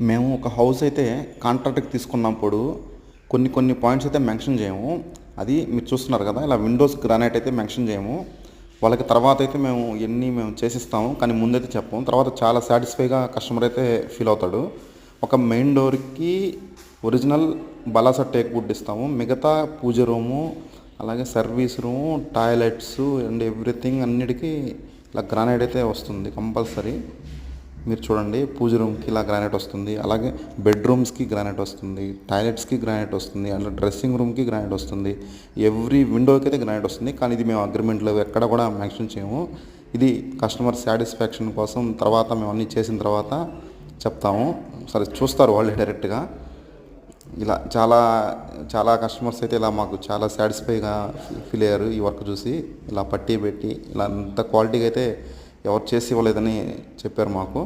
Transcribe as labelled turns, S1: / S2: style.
S1: మేము ఒక హౌస్ అయితే కాంట్రాక్ట్కి తీసుకున్నప్పుడు కొన్ని పాయింట్స్ అయితే మెన్షన్ చేయము. అది మీరు చూస్తున్నారు కదా, ఇలా విండోస్ గ్రానైట్ అయితే మెన్షన్ చేయము. వాళ్ళకి తర్వాత అయితే మేము చేసిస్తాము, కానీ ముందైతే చెప్పము. తర్వాత చాలా సాటిస్ఫైగా కస్టమర్ అయితే ఫీల్ అవుతాడు. ఒక మెయిన్ డోర్కి ఒరిజినల్ బలాసా టేక్ వుడ్ ఇస్తాము. మిగతా పూజ రూము, అలాగే service room, toilets and everything అన్నిటికీ ఇలా గ్రానైట్ అయితే వస్తుంది కంపల్సరీ. మీరు చూడండి, పూజ రూమ్కి ఇలా గ్రానైట్ వస్తుంది, అలాగే బెడ్రూమ్స్కి గ్రానైట్ వస్తుంది, టాయిలెట్స్కి గ్రానైట్ వస్తుంది, అండ్ డ్రెస్సింగ్ రూమ్కి గ్రానైట్ వస్తుంది. ఎవ్రీ విండోకి అయితే గ్రానైట్ వస్తుంది, కానీ ఇది మేము అగ్రిమెంట్లో ఎక్కడ కూడా మెన్షన్ చేయము. ఇది కస్టమర్ సాటిస్ఫాక్షన్ కోసం తర్వాత మేము అన్నీ చేసిన తర్వాత చెప్తాము. సరే, చూస్తారు వాళ్ళు డైరెక్ట్గా. ఇలా చాలా చాలా కస్టమర్స్ అయితే ఇలా మాకు చాలా సాటిస్ఫైగా ఫీల్ అయ్యారు ఈ వర్క్ చూసి. ఇలా పట్టి పెట్టి ఇలా అంత క్వాలిటీగా అయితే ఎవరు చేసి ఇవ్వలేదని చెప్పారు మాకు.